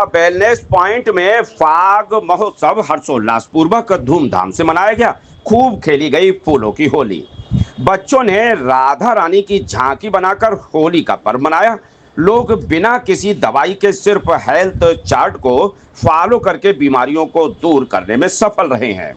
Wellness point में फाग महोत्सव हर्षोल्लास पूर्वक धूमधाम से मनाया गया। खूब खेली गई फूलों की होली। बच्चों ने राधा रानी की झांकी बनाकर होली का पर्व मनाया। लोग बिना किसी दवाई के सिर्फ हेल्थ चार्ट को फॉलो करके बीमारियों को दूर करने में सफल रहे हैं।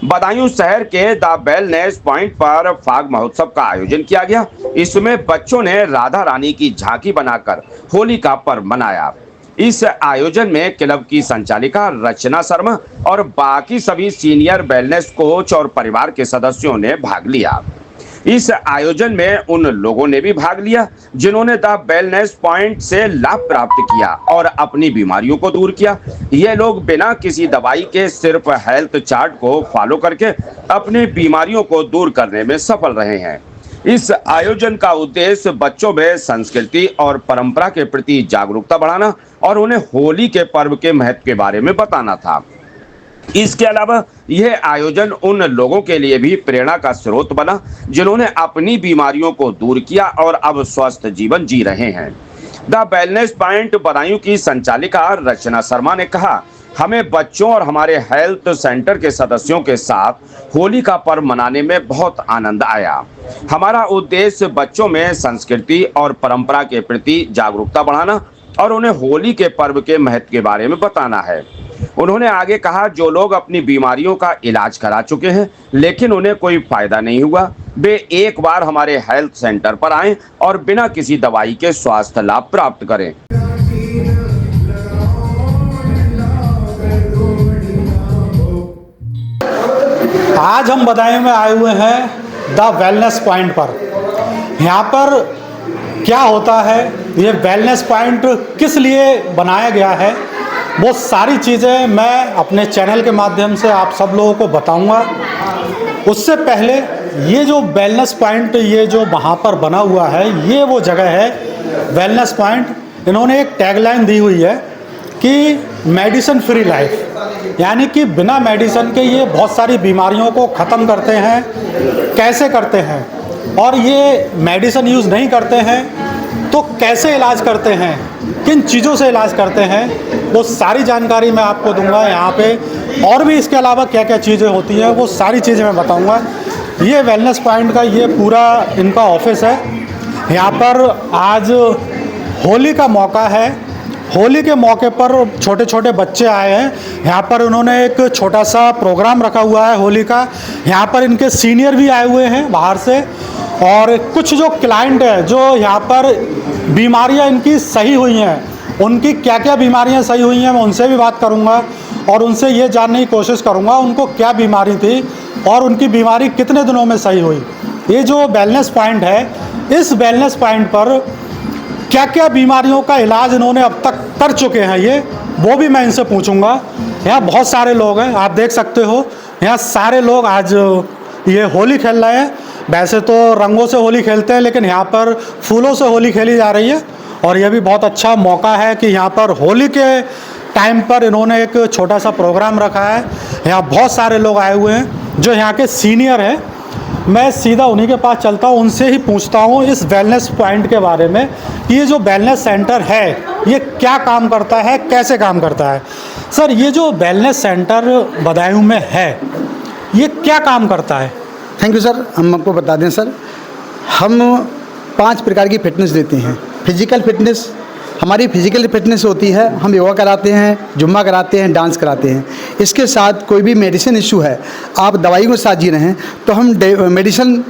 बदायूं शहर के द वेलनेस पॉइंट पर फाग महोत्सव का आयोजन किया गया। इसमें बच्चों ने राधा रानी की झांकी बनाकर होली का पर्व मनाया। इस आयोजन में क्लब की संचालिका रचना शर्मा और बाकी सभी सीनियर वेलनेस कोच और परिवार के सदस्यों ने भाग लिया। इस आयोजन में उन लोगों ने भी भाग लिया जिन्होंने द वेलनेस पॉइंट से लाभ प्राप्त किया और अपनी बीमारियों को दूर किया। ये लोग बिना किसी दवाई के सिर्फ हेल्थ चार्ट को फॉलो करके अपनी बीमारियों को दूर करने में सफल रहे हैं। इस आयोजन का उद्देश्य बच्चों में संस्कृति और परंपरा के प्रति जागरूकता बढ़ाना और उन्हें होली के पर्व के महत्व के बारे में बताना था। इसके अलावा यह आयोजन उन लोगों के लिए भी प्रेरणा का स्रोत बना जिन्होंने अपनी बीमारियों को दूर किया और अब स्वस्थ जीवन जी रहे हैं। द वेलनेस पॉइंट बदायूं की संचालिका रचना शर्मा ने कहा, हमें बच्चों और हमारे हेल्थ सेंटर के सदस्यों के साथ होली का पर्व मनाने में बहुत आनंद आया। हमारा उद्देश्य बच्चों में संस्कृति और परंपरा के प्रति जागरूकता बढ़ाना और उन्हें होली के पर्व के महत्व के बारे में बताना है। उन्होंने आगे कहा, जो लोग अपनी बीमारियों का इलाज करा चुके हैं लेकिन उन्हें कोई फायदा नहीं हुआ, वे एक बार हमारे हेल्थ सेंटर पर आएं और बिना किसी दवाई के स्वास्थ्य लाभ प्राप्त करें। आज हम बदायूं में आए हुए हैं द वेलनेस पॉइंट पर। यहाँ पर क्या होता है, ये वेलनेस पॉइंट किस लिए बनाया गया है, वो सारी चीज़ें मैं अपने चैनल के माध्यम से आप सब लोगों को बताऊंगा। उससे पहले ये जो वेलनेस पॉइंट ये जो वहाँ पर बना हुआ है, ये वो जगह है वेलनेस पॉइंट। इन्होंने एक टैगलाइन दी हुई है कि मेडिसिन फ्री लाइफ, यानी कि बिना मेडिसिन के ये बहुत सारी बीमारियों को ख़त्म करते हैं। कैसे करते हैं और ये मेडिसिन यूज़ नहीं करते हैं तो कैसे इलाज करते हैं, किन चीज़ों से इलाज करते हैं, वो सारी जानकारी मैं आपको दूंगा यहाँ पे। और भी इसके अलावा क्या क्या चीज़ें होती हैं वो सारी चीज़ें मैं बताऊंगा। ये वेलनेस पॉइंट का ये पूरा इनका ऑफिस है। यहाँ पर आज होली का मौका है। होली के मौके पर छोटे छोटे बच्चे आए हैं। यहाँ पर उन्होंने एक छोटा सा प्रोग्राम रखा हुआ है होली का। यहाँ पर इनके सीनियर भी आए हुए हैं बाहर से, और कुछ जो क्लाइंट है जो यहाँ पर बीमारियाँ इनकी सही हुई हैं, उनकी क्या क्या बीमारियाँ सही हुई हैं मैं उनसे भी बात करूँगा और उनसे ये जानने की कोशिश करूँगा उनको क्या बीमारी थी और उनकी बीमारी कितने दिनों में सही हुई। ये जो वेलनेस पॉइंट है, इस वेलनेस पॉइंट पर क्या क्या बीमारियों का इलाज इन्होंने अब तक कर चुके हैं ये वो भी मैं इनसे पूछूंगा। यहाँ बहुत सारे लोग हैं, आप देख सकते हो यहाँ सारे लोग आज ये होली खेल रहे हैं। वैसे तो रंगों से होली खेलते हैं लेकिन यहाँ पर फूलों से होली खेली जा रही है और यह भी बहुत अच्छा मौका है कि यहाँ पर होली के टाइम पर इन्होंने एक छोटा सा प्रोग्राम रखा है। यहाँ बहुत सारे लोग आए हुए हैं जो यहाँ के सीनियर हैं। मैं सीधा उन्हीं के पास चलता हूँ, उनसे ही पूछता हूँ इस वेलनेस पॉइंट के बारे में कि ये जो वेलनेस सेंटर है ये क्या काम करता है, कैसे काम करता है। सर, ये जो वेलनेस सेंटर बदायूं में है ये क्या काम करता है? Thank you sir. हम आपको बता दें सर, हम 5 प्रकार की फिटनेस देते हैं। फिजिकल फिटनेस, हमारी फिजिकल फिटनेस होती है, हम योगा कराते हैं, जुम्मा कराते हैं, डांस कराते हैं। इसके साथ कोई भी मेडिसिन इशू है, आप दवाइयों के साथ जी रहे हैं तो हम मेडिसिन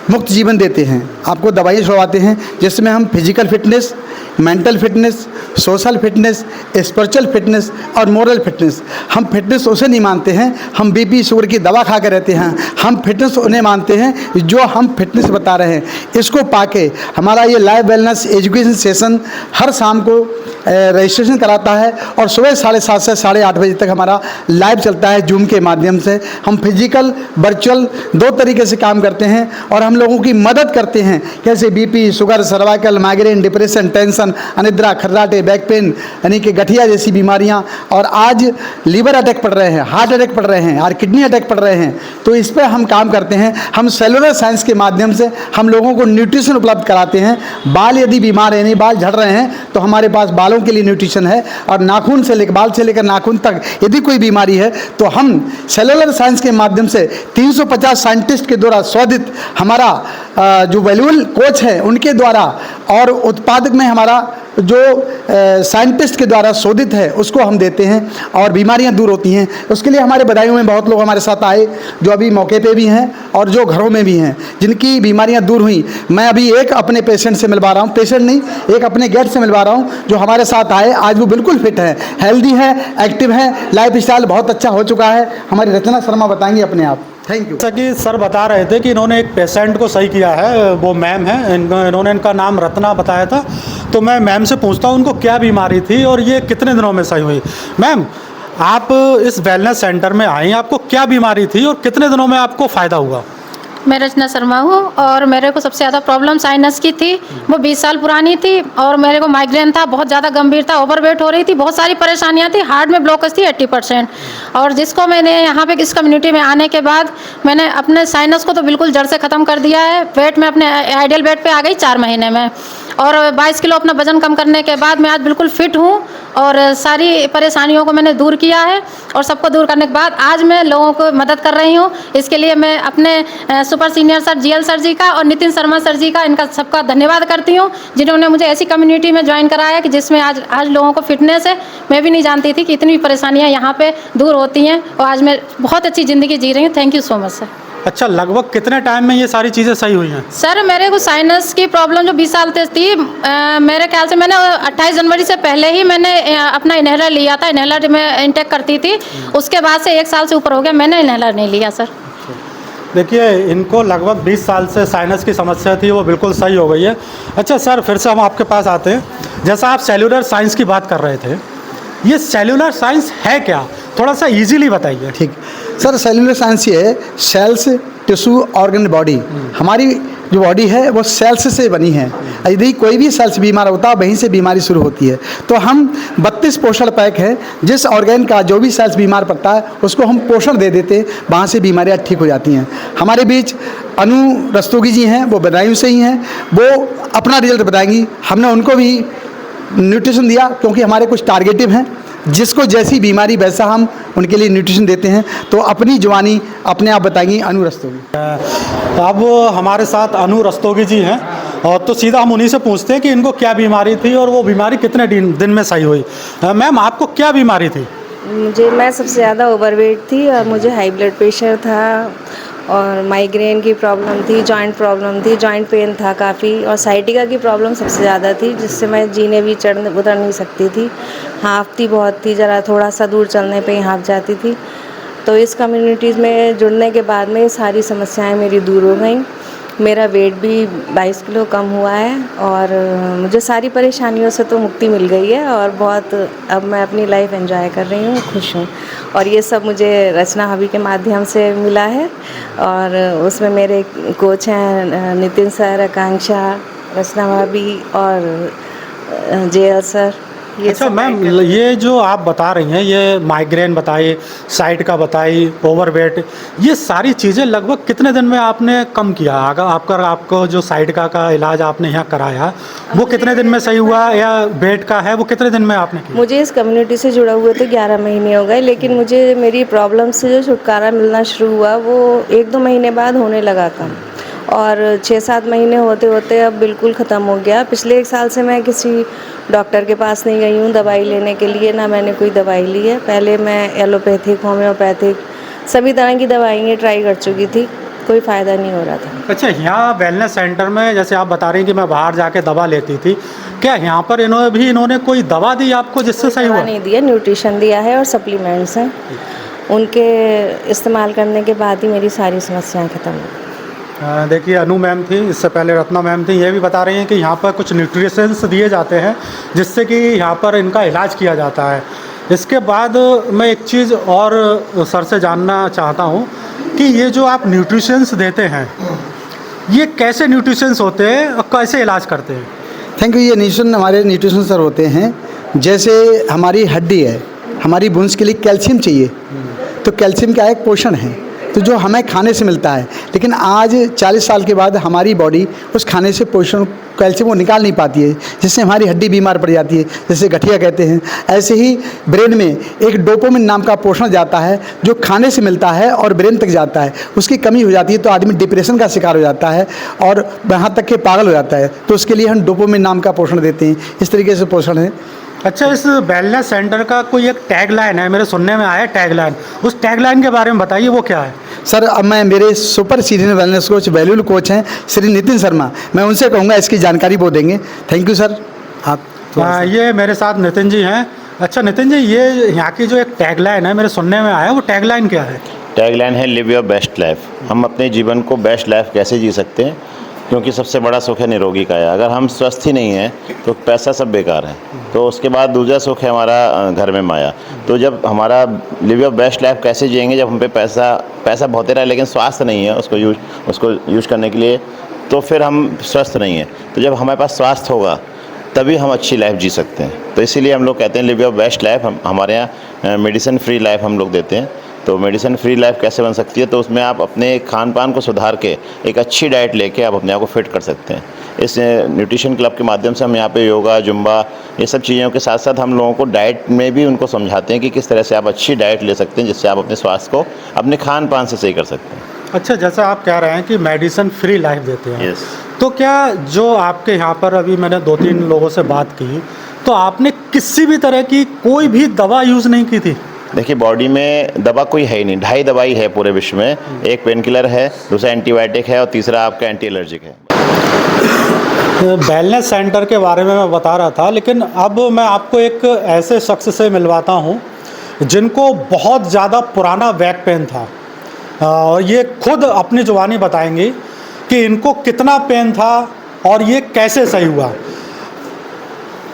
मुक्त जीवन देते हैं, आपको दवाइयाँ छुड़वाते हैं, जिसमें हम physical fitness, mental fitness, social fitness, spiritual fitness और मोरल फिटनेस। हम फिटनेस उसे नहीं मानते हैं हम बीपी शुगर की दवा खा कर रहते हैं, हम फिटनेस उन्हें मानते हैं जो हम फिटनेस बता रहे हैं। इसको पाके हमारा ये लाइव वेलनेस एजुकेशन सेशन हर शाम को रजिस्ट्रेशन कराता है और सुबह 7:30 से 8:30 बजे तक हमारा लाइव चलता है जूम के माध्यम से। हम फिजिकल वर्चुअल 2 तरीके से काम करते हैं और हम लोगों की मदद करते हैं, कैसे BP sugar, cervical, migraine, depression, tension, अनिद्रा, खर्राटे, बैक पेन यानी कि गठिया जैसी बीमारियां, और आज लीवर अटैक पड़ रहे हैं, हार्ट अटैक पड़ रहे हैं और किडनी अटैक पड़ रहे हैं, तो इस पर हम काम करते हैं। हम सेलुलर साइंस के माध्यम से हम लोगों को न्यूट्रिशन उपलब्ध कराते हैं। बाल यदि बीमार हैं, नहीं बाल झड़ रहे हैं, तो हमारे पास बालों के लिए न्यूट्रिशन है। और नाखून से लेकर बाल से लेकर नाखून तक यदि कोई बीमारी है तो हम सेलुलर साइंस के माध्यम से 350 साइंटिस्ट के द्वारा शोधित हमारा जो वैल्यूएबल कोच है उनके द्वारा और उत्पादक में हमारा जो साइंटिस्ट के द्वारा शोधित है उसको हम देते हैं और बीमारियां दूर होती हैं। उसके लिए हमारे बदायूं में बहुत लोग हमारे साथ आए जो अभी मौके पे भी हैं और जो घरों में भी हैं जिनकी बीमारियां दूर हुई। मैं अभी एक अपने पेशेंट से मिलवा रहा हूं, पेशेंट नहीं, एक अपने गेस्ट से मिलवा रहा हूं जो हमारे साथ आए। आज वो बिल्कुल फिट है, हेल्दी है, एक्टिव है, लाइफ स्टाइल बहुत अच्छा हो चुका है। हमारी रचना शर्मा बताएंगी अपने आप। Thank you. जैसा कि सर बता रहे थे कि इन्होंने एक पेशेंट को सही किया है, वो मैम है, इन्होंने इनका नाम रत्ना बताया था। तो मैं मैम से पूछता हूँ उनको क्या बीमारी थी और ये कितने दिनों में सही हुई। मैम, आप इस वेलनेस सेंटर में आई, आपको क्या बीमारी थी और कितने दिनों में आपको फ़ायदा हुआ? मैं रचना शर्मा हूँ और मेरे को सबसे ज़्यादा प्रॉब्लम साइनस की थी। वो 20 साल पुरानी थी और मेरे को माइग्रेन था, बहुत ज़्यादा गंभीर था, ओवरवेट हो रही थी, बहुत सारी परेशानियाँ थी, हार्ट में ब्लॉकेज थी 80%। और जिसको मैंने यहाँ पे इस कम्युनिटी में आने के बाद मैंने अपने साइनस को तो बिल्कुल जड़ से ख़त्म कर दिया है। वेट में अपने आइडियल वेट पे आ गई 4 महीने में और 22 किलो अपना वजन कम करने के बाद मैं आज बिल्कुल फिट हूँ और सारी परेशानियों को मैंने दूर किया है। और सबको दूर करने के बाद आज मैं लोगों को मदद कर रही हूँ। इसके लिए मैं अपने super senior sir GL sir ji का और नितिन शर्मा सर जी का, इनका सबका धन्यवाद करती हूँ जिन्होंने मुझे ऐसी कम्युनिटी में ज्वाइन कराया कि जिसमें आज लोगों को फिटनेस है। मैं भी नहीं जानती थी कि इतनी परेशानियाँ यहाँ पे दूर होती हैं और आज मैं बहुत अच्छी ज़िंदगी जी रही हूँ। Thank you so much sir. अच्छा, लगभग कितने टाइम में ये सारी चीज़ें सही हुई हैं? सर मेरे को साइनस की प्रॉब्लम जो 20 साल से थी, मेरे ख्याल से मैंने 28 जनवरी से पहले ही मैंने अपना इनहेलर लिया था। इनहेलर मैं इंटेक करती थी, उसके बाद से 1 साल से ऊपर हो गया मैंने इनहेलर नहीं लिया सर। देखिए, इनको लगभग 20 साल से साइनस की समस्या थी, वो बिल्कुल सही हो गई है। अच्छा सर, फिर से हम आपके पास आते हैं। जैसा आप सेल्यूलर साइंस की बात कर रहे थे, ये सेल्यूलर साइंस है क्या? थोड़ा सा इजीली बताइए। ठीक सर, सेल्यूलर साइंस ये है सेल्स, टिश्यू, ऑर्गन, बॉडी। हमारी जो बॉडी है वो सेल्स से बनी है। यदि कोई भी सेल्स बीमार होता है वहीं से बीमारी शुरू होती है। तो हम 32 पोषण पैक है, जिस ऑर्गन का जो भी सेल्स बीमार पड़ता है उसको हम पोषण दे देते हैं, वहाँ से बीमारियाँ ठीक हो जाती हैं। हमारे बीच अनु रस्तोगी जी हैं, वो बदायूं से ही हैं, वो अपना रिजल्ट बताएंगी। हमने उनको भी न्यूट्रिशन दिया क्योंकि हमारे कुछ टारगेटिव हैं, जिसको जैसी बीमारी वैसा हम उनके लिए न्यूट्रिशन देते हैं। तो अपनी जवानी अपने आप बताएंगी अनु रस्तोगी। अब हमारे साथ अनु रस्तोगी जी हैं और तो सीधा हम उन्हीं से पूछते हैं कि इनको क्या बीमारी थी और वो बीमारी कितने दिन में सही हुई। मैम, आपको क्या बीमारी थी? मैं सबसे ज़्यादा ओवरवेट थी और मुझे हाई ब्लड प्रेशर था और माइग्रेन की प्रॉब्लम थी, जॉइंट प्रॉब्लम थी, जॉइंट पेन था काफ़ी, और साइटिका की प्रॉब्लम सबसे ज़्यादा थी जिससे मैं जीने भी चढ़ने उतर नहीं सकती थी। हाँफती बहुत थी, ज़रा थोड़ा सा दूर चलने पे ही हाँफ जाती थी। तो इस कम्युनिटीज़ में जुड़ने के बाद में सारी समस्याएं मेरी दूर हो गई। मेरा वेट भी 22 किलो कम हुआ है और मुझे सारी परेशानियों से तो मुक्ति मिल गई है और बहुत अब मैं अपनी लाइफ एंजॉय कर रही हूँ, खुश हूँ। और ये सब मुझे रचना हबी के माध्यम से मिला है और उसमें मेरे कोच हैं नितिन सर, आकांक्षा, रचना हबी और JL सर। अच्छा मैम, ये जो आप बता रही हैं, ये माइग्रेन बताई, साइड का बताई, ओवरवेट, ये सारी चीज़ें लगभग कितने दिन में आपने कम किया? अगर आपको जो साइड का इलाज आपने यहाँ कराया वो कितने दिन में सही हुआ, या वेट का है वो कितने दिन में आपने किया? मुझे इस कम्युनिटी से जुड़ा हुए तो 11 महीने हो गए, लेकिन मुझे मेरी प्रॉब्लम से जो छुटकारा मिलना शुरू हुआ वो 1-2 महीने बाद होने लगा कम, और 6-7 महीने होते होते अब बिल्कुल ख़त्म हो गया। पिछले 1 साल से मैं किसी डॉक्टर के पास नहीं गई हूँ दवाई लेने के लिए, ना मैंने कोई दवाई ली है। पहले मैं एलोपैथिक, होम्योपैथिक सभी तरह की दवाइयाँ ट्राई कर चुकी थी, कोई फ़ायदा नहीं हो रहा था। अच्छा, यहाँ वेलनेस सेंटर में जैसे आप बता रही हैं कि मैं बाहर जाके दवा लेती थी, क्या यहाँ पर इन्होंने कोई दवा दी आपको जिससे सही हुआ? नहीं दिया, न्यूट्रिशन दिया है और सप्लीमेंट्स हैं, उनके इस्तेमाल करने के बाद ही मेरी सारी समस्याएँ ख़त्म हुई। देखिए, अनु मैम थी, इससे पहले रत्ना मैम थी, ये भी बता रही हैं कि यहाँ पर कुछ न्यूट्रिशंस दिए जाते हैं जिससे कि यहाँ पर इनका इलाज किया जाता है। इसके बाद मैं एक चीज़ और सर से जानना चाहता हूँ कि ये जो आप न्यूट्रिशंस देते हैं, ये कैसे न्यूट्रिशंस होते हैं और कैसे इलाज करते हैं? Thank you. ये न्यूट्रिशन हमारे न्यूट्रिशन सर होते हैं, जैसे हमारी हड्डी है, हमारी बोन्स के लिए कैल्शियम चाहिए, तो कैल्शियम का एक पोषण है, तो जो हमें खाने से मिलता है। लेकिन आज 40 साल के बाद हमारी बॉडी उस खाने से पोषण कैल्शियम को निकाल नहीं पाती है, जिससे हमारी हड्डी बीमार पड़ जाती है, जैसे गठिया कहते हैं। ऐसे ही ब्रेन में एक डोपामिन नाम का पोषण जाता है जो खाने से मिलता है और ब्रेन तक जाता है, उसकी कमी हो जाती है तो आदमी डिप्रेशन का शिकार हो जाता है और यहाँ तक के पागल हो जाता है। तो उसके लिए हम डोपामिन नाम का पोषण देते हैं। इस तरीके से पोषण है। अच्छा, इस वेलनेस सेंटर का कोई एक टैगलाइन है, मेरे सुनने में आया टैगलाइन, उस टैगलाइन के बारे में बताइए वो क्या है? सर, अब मैं मेरे सुपर सीनियर वेलनेस कोच वैल्यूल कोच हैं श्री नितिन शर्मा, मैं उनसे कहूँगा इसकी जानकारी वो देंगे। Thank you sir. आप ये मेरे साथ नितिन जी हैं। अच्छा नितिन जी, ये यहाँ की जो एक टैगलाइन है मेरे सुनने में आया, वो टैगलाइन क्या है? टैगलाइन है लिव योर बेस्ट लाइफ। हम अपने जीवन को बेस्ट लाइफ कैसे जी सकते हैं, क्योंकि सबसे बड़ा सुख है निरोगी काया। अगर हम स्वस्थ ही नहीं हैं तो पैसा सब बेकार है। तो उसके बाद दूसरा सुख है हमारा घर में माया। तो जब हमारा लिव योर बेस्ट लाइफ कैसे जिएंगे, जब हम पे पैसा बहुत रहा है लेकिन स्वास्थ्य नहीं है उसको यूज़ करने के लिए, तो फिर हम स्वस्थ नहीं हैं। तो जब हमारे पास स्वास्थ्य होगा तभी हम अच्छी लाइफ जी सकते हैं। तो इसीलिए हम लोग कहते हैं लिव योर बेस्ट लाइफ। हमारे यहाँ मेडिसिन फ्री लाइफ हम लोग देते हैं। तो मेडिसिन फ्री लाइफ कैसे बन सकती है, तो उसमें आप अपने खान पान को सुधार के एक अच्छी डाइट लेके आप अपने आप को फिट कर सकते हैं। इस न्यूट्रिशन क्लब के माध्यम से हम यहाँ पे योगा, जुम्बा, ये सब चीज़ों के साथ साथ हम लोगों को डाइट में भी उनको समझाते हैं कि किस तरह से आप अच्छी डाइट ले सकते हैं, जिससे आप अपने स्वास्थ्य को अपने खान पान से सही कर सकते हैं। अच्छा, जैसा आप कह रहे हैं कि मेडिसिन फ्री लाइफ देते हैं, यस। तो क्या जो आपके यहाँ पर अभी मैंने 2-3 लोगों से बात की, तो आपने किसी भी तरह की कोई भी दवा यूज़ नहीं की थी? देखिए, बॉडी में दवा कोई है ही नहीं। 2.5 दवाई है पूरे विश्व में। एक पेन किलर है, दूसरा एंटीबायोटिक है और तीसरा आपका एंटी एलर्जिक है। वेलनेस सेंटर के बारे में मैं बता रहा था, लेकिन अब मैं आपको एक ऐसे शख्स से मिलवाता हूँ जिनको बहुत ज़्यादा पुराना बैक पेन था। ये खुद अपनी ज़ुबानी बताएंगी कि इनको कितना पेन था और ये कैसे सही हुआ।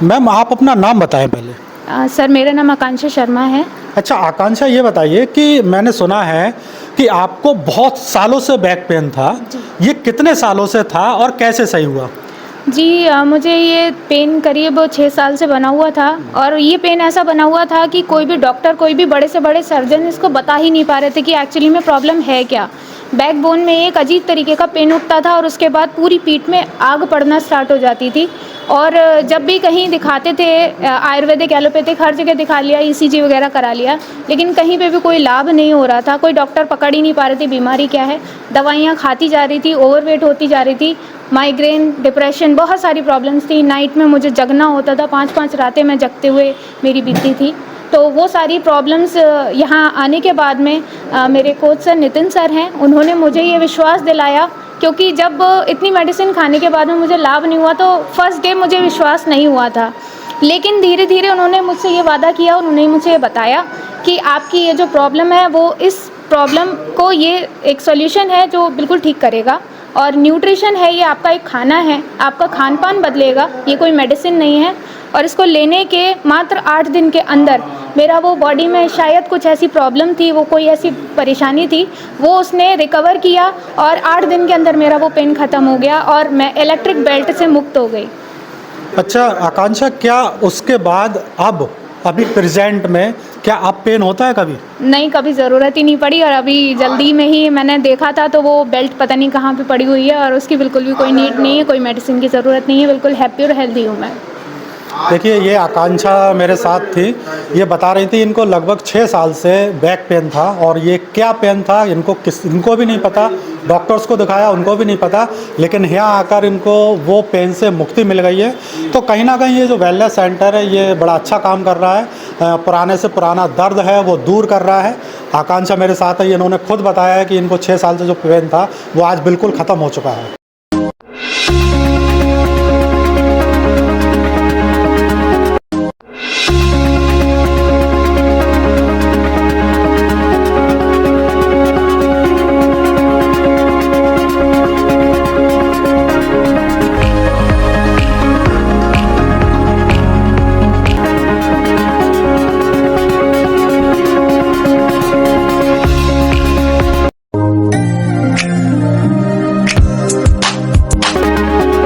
मैम, आप अपना नाम बताएं पहले। सर, मेरा नाम आकांक्षा शर्मा है। अच्छा आकांक्षा, ये बताइए कि मैंने सुना है कि आपको बहुत सालों से बैक पेन था, ये कितने सालों से था और कैसे सही हुआ? जी, मुझे ये पेन करीब 6 साल से बना हुआ था, और ये पेन ऐसा बना हुआ था कि कोई भी डॉक्टर, कोई भी बड़े से बड़े सर्जन इसको बता ही नहीं पा रहे थे कि एक्चुअली में प्रॉब्लम है क्या। बैकबोन में एक अजीब तरीके का पेन उठता था और उसके बाद पूरी पीठ में आग पड़ना स्टार्ट हो जाती थी। और जब भी कहीं दिखाते थे, आयुर्वेदिक, एलोपैथिक, हर जगह दिखा लिया, ECG वगैरह करा लिया, लेकिन कहीं पे भी कोई लाभ नहीं हो रहा था। कोई डॉक्टर पकड़ ही नहीं पा रहे थे बीमारी क्या है। दवाइयाँ खाती जा रही थी, ओवरवेट होती जा रही थी, माइग्रेन, डिप्रेशन, बहुत सारी प्रॉब्लम्स थी। नाइट में मुझे जगना होता था, 5-5 रातें मैं जगते हुए मेरी बीती थी। तो वो सारी प्रॉब्लम्स यहाँ आने के बाद में मेरे कोच सर नितिन सर हैं, उन्होंने मुझे ये विश्वास दिलाया, क्योंकि जब इतनी मेडिसिन खाने के बाद में मुझे लाभ नहीं हुआ तो फर्स्ट डे मुझे विश्वास नहीं हुआ था। लेकिन धीरे धीरे उन्होंने मुझसे ये वादा किया, उन्होंने मुझे ये बताया कि आपकी ये जो प्रॉब्लम है वो इस प्रॉब्लम को ये एक सॉल्यूशन है जो बिल्कुल ठीक करेगा। और न्यूट्रिशन है, ये आपका एक खाना है, आपका खान पान बदलेगा, ये कोई मेडिसिन नहीं है। और इसको लेने के मात्र 8 दिन के अंदर मेरा वो बॉडी में शायद कुछ ऐसी प्रॉब्लम थी, वो कोई ऐसी परेशानी थी, वो उसने रिकवर किया और 8 दिन के अंदर मेरा वो पेन ख़त्म हो गया और मैं इलेक्ट्रिक बेल्ट से मुक्त हो गई। अच्छा आकांक्षा, क्या उसके बाद अभी प्रेजेंट में क्या आप पेन होता है कभी? नहीं, कभी ज़रूरत ही नहीं पड़ी। और अभी जल्दी में ही मैंने देखा था तो वो बेल्ट पता नहीं कहाँ पे पड़ी हुई है और उसकी बिल्कुल भी कोई नीड नहीं है, कोई मेडिसिन की ज़रूरत नहीं है, बिल्कुल हैप्पी और हेल्दी हूँ मैं। देखिए, ये आकांक्षा मेरे साथ थी, ये बता रही थी इनको लगभग 6 साल से बैक पेन था और ये क्या पेन था इनको भी नहीं पता, डॉक्टर्स को दिखाया उनको भी नहीं पता, लेकिन यहाँ आकर इनको वो पेन से मुक्ति मिल गई है। तो कहीं ना कहीं ये जो वेलनेस सेंटर है ये बड़ा अच्छा काम कर रहा है, पुराने से पुराना दर्द है वो दूर कर रहा है। आकांक्षा मेरे साथ है, इन्होंने खुद बताया है कि इनको 6 साल से जो पेन था वो आज बिल्कुल ख़त्म हो चुका है।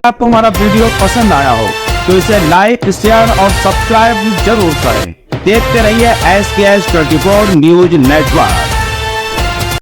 आपको हमारा वीडियो पसंद आया हो तो इसे लाइक, शेयर और सब्सक्राइब जरूर करें। देखते रहिए SKS 24 न्यूज नेटवर्क।